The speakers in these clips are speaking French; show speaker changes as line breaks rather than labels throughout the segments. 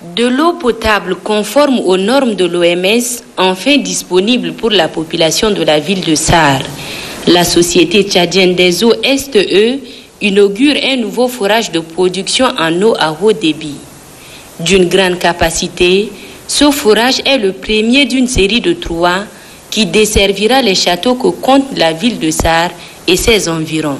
De l'eau potable conforme aux normes de l'OMS, enfin disponible pour la population de la ville de Sarr. La société tchadienne des eaux STE inaugure un nouveau forage de production en eau à haut débit. D'une grande capacité, ce forage est le premier d'une série de 3 qui desservira les châteaux que compte la ville de Sarr et ses environs.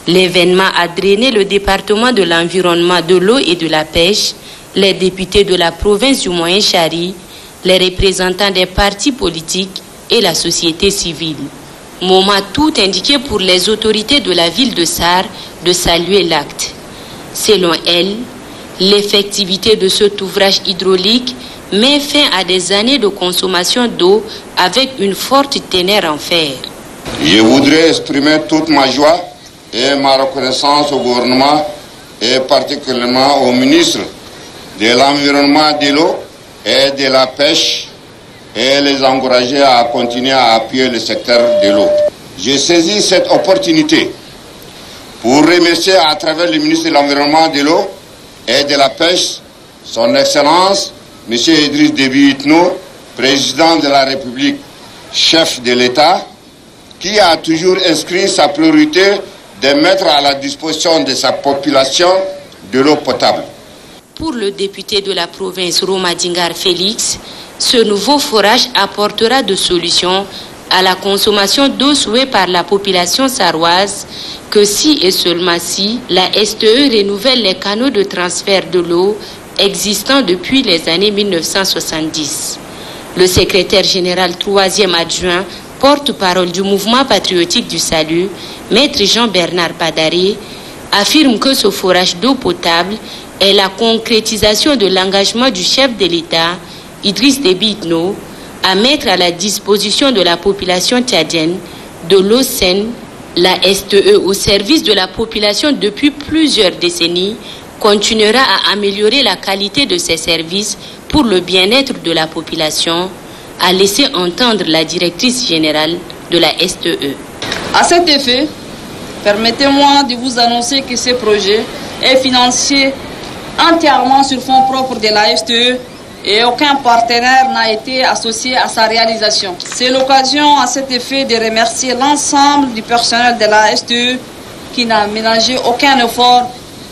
L'événement a drainé le département de l'environnement, de l'eau et de la pêche, les députés de la province du Moyen-Chari, les représentants des partis politiques et la société civile. Moment tout indiqué pour les autorités de la ville de Sarr de saluer l'acte. Selon elle, l'effectivité de cet ouvrage hydraulique met fin à des années de consommation d'eau avec une forte teneur en fer.
Je voudrais exprimer toute ma joie et ma reconnaissance au gouvernement et particulièrement au ministre de l'Environnement, de l'eau et de la pêche et les encourager à continuer à appuyer le secteur de l'eau. J'ai saisi cette opportunité pour remercier à travers le ministre de l'Environnement, de l'eau et de la pêche, son Excellence, M. Idriss Déby Itno, président de la République, chef de l'État, qui a toujours inscrit sa priorité de mettre à la disposition de sa population de l'eau potable.
Pour le député de la province Roma Dingar Félix, ce nouveau forage apportera des solutions à la consommation d'eau souhaitée par la population sarroise que si et seulement si la STE renouvelle les canaux de transfert de l'eau existants depuis les années 1970. Le secrétaire général 3e adjoint, porte-parole du mouvement patriotique du salut, Maître Jean-Bernard Padaré, affirme que ce forage d'eau potable est la concrétisation de l'engagement du chef de l'État, Idriss Déby Itno, à mettre à la disposition de la population tchadienne de l'eau saine. La STE, au service de la population depuis plusieurs décennies, continuera à améliorer la qualité de ses services pour le bien-être de la population, a laissé entendre la directrice générale de la STE.
À cet effet, permettez-moi de vous annoncer que ce projet est financé entièrement sur fonds propres de la STE et aucun partenaire n'a été associé à sa réalisation. C'est l'occasion à cet effet de remercier l'ensemble du personnel de la STE qui n'a ménagé aucun effort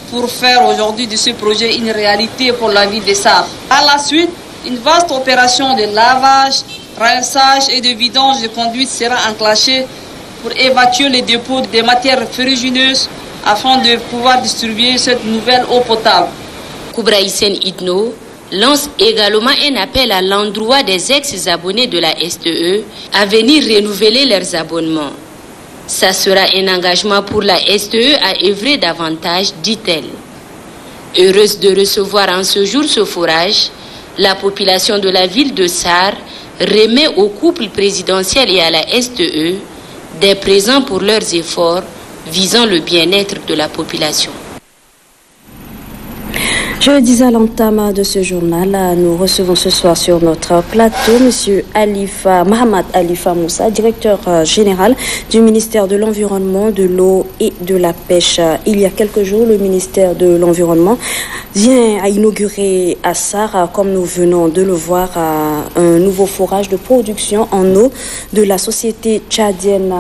pour faire aujourd'hui de ce projet une réalité pour la ville de Sarr. À la suite, une vaste opération de lavage, rinçage et de vidange de conduite sera enclenchée pour évacuer les dépôts des matières ferrugineuses afin de pouvoir distribuer cette nouvelle eau potable.
Koubra Hissène Itno lance également un appel à l'endroit des ex-abonnés de la STE à venir renouveler leurs abonnements. Ça sera un engagement pour la STE à œuvrer davantage, dit-elle. Heureuse de recevoir en ce jour ce forage, la population de la ville de Sarr remet au couple présidentiel et à la STE des présents pour leurs efforts visant le bien-être de la population.
Je le disais à l'entame de ce journal, nous recevons ce soir sur notre plateau M. Mohamed Alifa Moussa, directeur général du ministère de l'Environnement, de l'Eau et de la Pêche. Il y a quelques jours, le ministère de l'Environnement vient à inaugurer à Sarr, comme nous venons de le voir, un nouveau forage de production en eau de la société tchadienne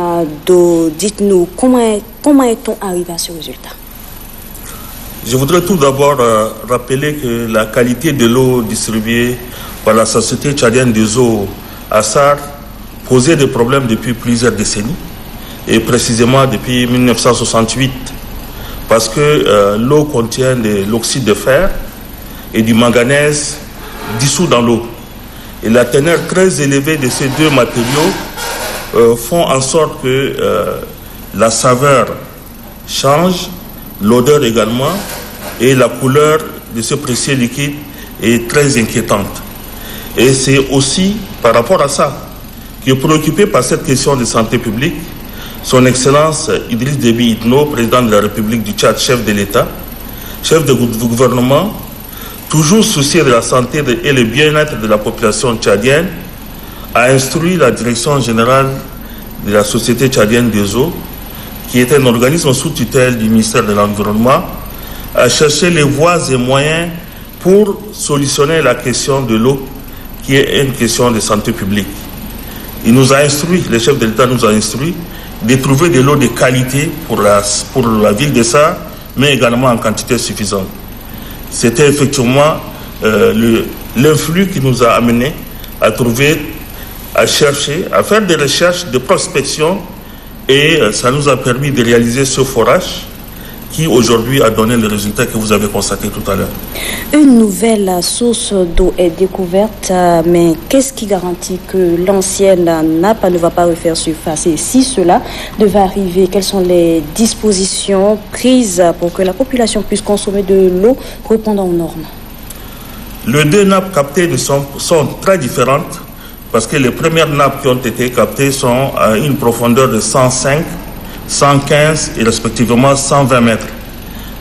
d'eau. Dites-nous, comment est-on arrivé à ce résultat?
Je voudrais tout d'abord rappeler que la qualité de l'eau distribuée par la société tchadienne des eaux à Sarr posait des problèmes depuis plusieurs décennies, et précisément depuis 1968, parce que l'eau contient de l'oxyde de fer et du manganèse dissous dans l'eau. Et la teneur très élevée de ces deux matériaux font en sorte que la saveur change, l'odeur également, et la couleur de ce précieux liquide est très inquiétante. Et c'est aussi par rapport à ça que, préoccupé par cette question de santé publique, son Excellence Idriss Déby Itno, président de la République du Tchad, chef de l'État, chef de gouvernement, toujours soucieux de la santé et le bien-être de la population tchadienne, a instruit la direction générale de la Société tchadienne des eaux, qui est un organisme sous tutelle du ministère de l'Environnement, à chercher les voies et moyens pour solutionner la question de l'eau, qui est une question de santé publique. Il nous a instruit, le chef de l'État nous a instruit, de trouver de l'eau de qualité pour la ville de Sarr, mais également en quantité suffisante. C'était effectivement l'influx qui nous a amenés à trouver, à chercher, à faire des recherches de prospection, et ça nous a permis de réaliser ce forage qui aujourd'hui a donné le résultat que vous avez constaté tout à l'heure.
Une nouvelle source d'eau est découverte, mais qu'est-ce qui garantit que l'ancienne nappe ne va pas refaire surface? Et si cela devait arriver, quelles sont les dispositions prises pour que la population puisse consommer de l'eau répondant aux normes?
Les deux nappes captées sont très différentes, parce que les premières nappes qui ont été captées sont à une profondeur de 105, 115 et respectivement 120 mètres.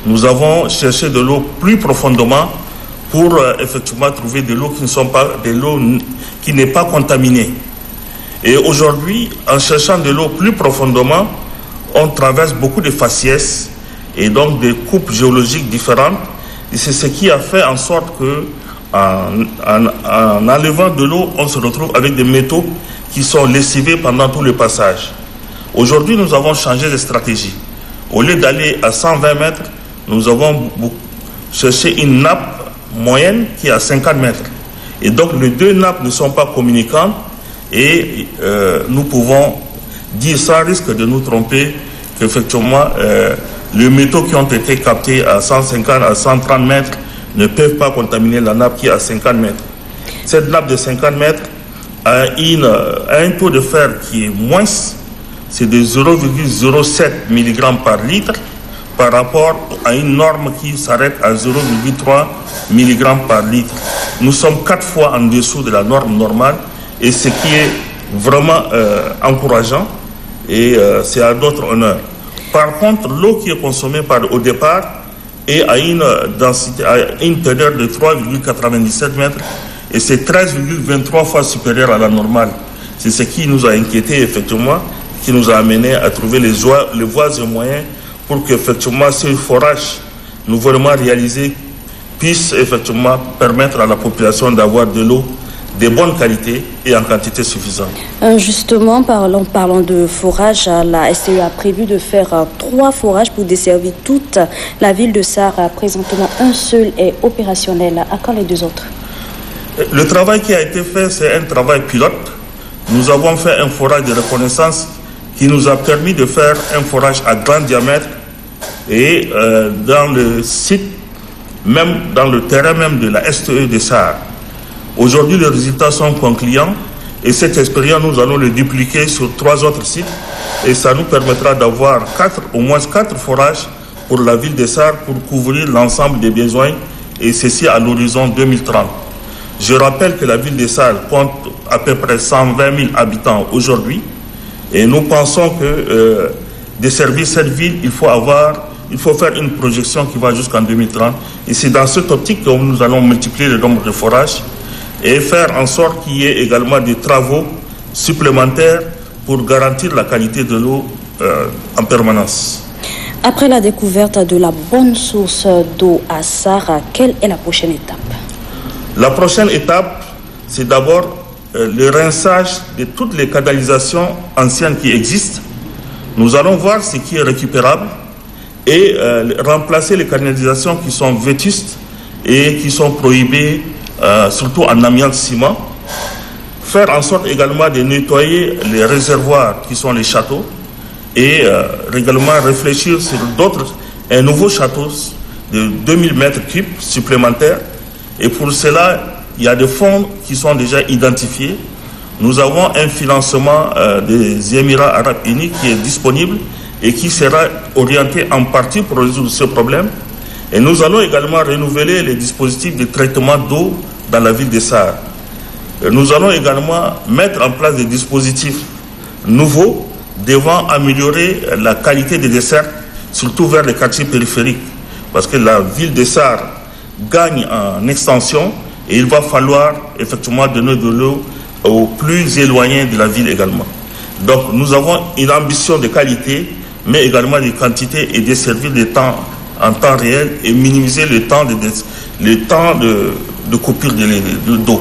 Nous avons cherché de l'eau plus profondément pour effectivement trouver de l'eau qui n'est pas contaminée. Et aujourd'hui, en cherchant de l'eau plus profondément, on traverse beaucoup de faciès et donc des coupes géologiques différentes. Et c'est ce qui a fait en sorte que en enlevant de l'eau, on se retrouve avec des métaux qui sont lessivés pendant tout le passage. Aujourd'hui, nous avons changé de stratégie. Au lieu d'aller à 120 mètres, nous avons cherché une nappe moyenne qui est à 50 mètres. Et donc, les deux nappes ne sont pas communicantes et nous pouvons dire sans risque de nous tromper qu'effectivement, les métaux qui ont été captés à 150, à 130 mètres ne peuvent pas contaminer la nappe qui est à 50 mètres. Cette nappe de 50 mètres a un taux de fer qui est moins, c'est de 0,07 mg par litre par rapport à une norme qui s'arrête à 0,3 mg par litre. Nous sommes 4 fois en dessous de la norme normale et ce qui est vraiment encourageant et c'est à notre honneur. Par contre, l'eau qui est consommée au départ est à une densité, à une teneur de 3,97 mètres et c'est 13,23 fois supérieur à la normale. C'est ce qui nous a inquiété effectivement, qui nous a amené à trouver les voies et moyens pour qu'effectivement ce forage nouvellement réalisé puisse effectivement permettre à la population d'avoir de l'eau de bonne qualité et en quantité suffisante.
Justement, parlons de forage. La STE a prévu de faire 3 forages pour desservir toute la ville de Sarr. Présentement, un seul est opérationnel. À quand les 2 autres?
Le travail qui a été fait, c'est un travail pilote. Nous avons fait un forage de reconnaissance qui nous a permis de faire un forage à grand diamètre et dans le site, même dans le terrain même de la STE de Sarr. Aujourd'hui, les résultats sont concluants et cette expérience, nous allons le dupliquer sur 3 autres sites et ça nous permettra d'avoir au moins 4 forages pour la ville de Sarr pour couvrir l'ensemble des besoins et ceci à l'horizon 2030. Je rappelle que la ville de Sarr compte à peu près 120 000 habitants aujourd'hui et nous pensons que desservir cette ville, il faut faire une projection qui va jusqu'en 2030 et c'est dans cette optique que nous allons multiplier le nombre de forages et faire en sorte qu'il y ait également des travaux supplémentaires pour garantir la qualité de l'eau en permanence.
Après la découverte de la bonne source d'eau à Sarr, quelle est la prochaine étape?
La prochaine étape, c'est d'abord le rinçage de toutes les canalisations anciennes qui existent. Nous allons voir ce qui est récupérable et remplacer les canalisations qui sont vétustes et qui sont prohibées, surtout en amiante ciment. Faire en sorte également de nettoyer les réservoirs qui sont les châteaux et également réfléchir sur un nouveau château de 2000 mètres cubes supplémentaires. Et pour cela, il y a des fonds qui sont déjà identifiés. Nous avons un financement des Émirats arabes unis qui est disponible et qui sera orienté en partie pour résoudre ce problème. Et nous allons également renouveler les dispositifs de traitement d'eau dans la ville de Sarr. Nous allons également mettre en place des dispositifs nouveaux devant améliorer la qualité des dessertes, surtout vers les quartiers périphériques. Parce que la ville de Sarr gagne en extension et il va falloir effectivement donner de l'eau aux plus éloignés de la ville également. Donc nous avons une ambition de qualité, mais également de quantité et desservir les temps en temps réel et minimiser le temps le temps de coupure d'eau.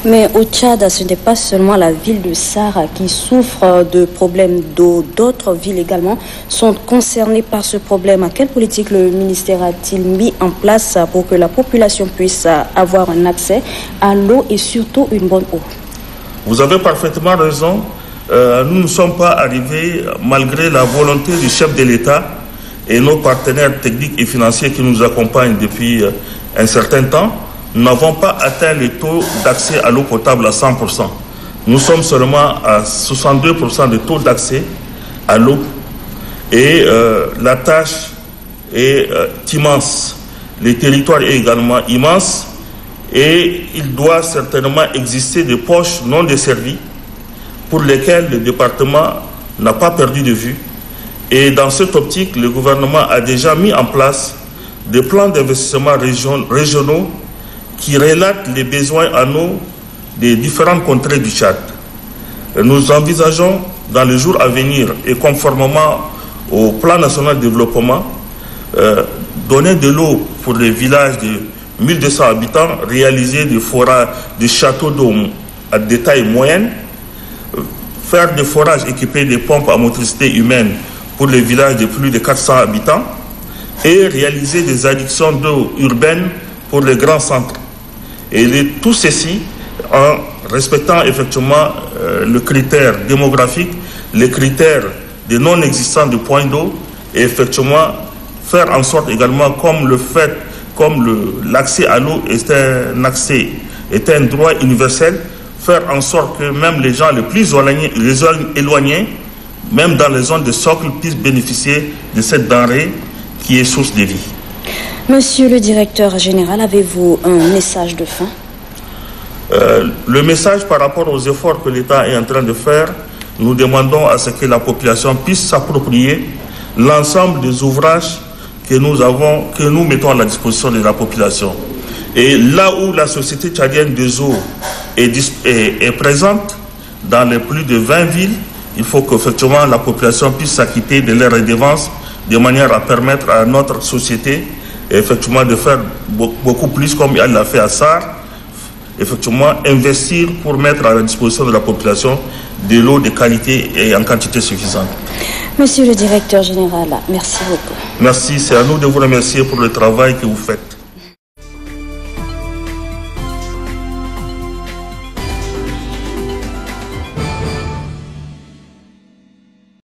Mais au Tchad, ce n'est pas seulement la ville de Sarre qui souffre de problèmes d'eau. D'autres villes également sont concernées par ce problème. Quelle politique le ministère a-t-il mis en place pour que la population puisse avoir un accès à l'eau et surtout une bonne eau?
Vous avez parfaitement raison. Nous ne sommes pas arrivés, malgré la volonté du chef de l'État et nos partenaires techniques et financiers qui nous accompagnent depuis un certain temps. Nous n'avons pas atteint le taux d'accès à l'eau potable à 100%. Nous sommes seulement à 62% de taux d'accès à l'eau. Et la tâche est immense. Le territoire est également immense. Et il doit certainement exister des poches non desservies pour lesquelles le département n'a pas perdu de vue. Et dans cette optique, le gouvernement a déjà mis en place des plans d'investissement régionaux qui relatent les besoins en eau des différentes contrées du Tchad. Nous envisageons dans les jours à venir et conformément au plan national de développement, donner de l'eau pour les villages de 1200 habitants, réaliser des forages, des châteaux d'eau à des tailles moyennes, faire des forages équipés de pompes à motricité humaine pour les villages de plus de 400 habitants et réaliser des addictions d'eau urbaine pour les grands centres. Et tout ceci en respectant effectivement le critère démographique, les critères de non-existence de points d'eau et effectivement faire en sorte également comme l'accès à l'eau est un droit universel, faire en sorte que même les gens les plus éloignés, même dans les zones de socle, puissent bénéficier de cette denrée qui est source de vie.
Monsieur le directeur général, avez-vous un message de fin?
Le message par rapport aux efforts que l'État est en train de faire, nous demandons à ce que la population puisse s'approprier l'ensemble des ouvrages que nous mettons à la disposition de la population. Et là où la Société tchadienne des eaux est présente, dans les plus de 20 villes, il faut qu'effectivement la population puisse s'acquitter de leurs redevances de manière à permettre à notre société effectivement de faire beaucoup plus comme elle l'a fait à Sarre, effectivement investir pour mettre à la disposition de la population de l'eau de qualité et en quantité suffisante.
Monsieur le directeur général, merci beaucoup.
Merci, c'est à nous de vous remercier pour le travail que vous faites.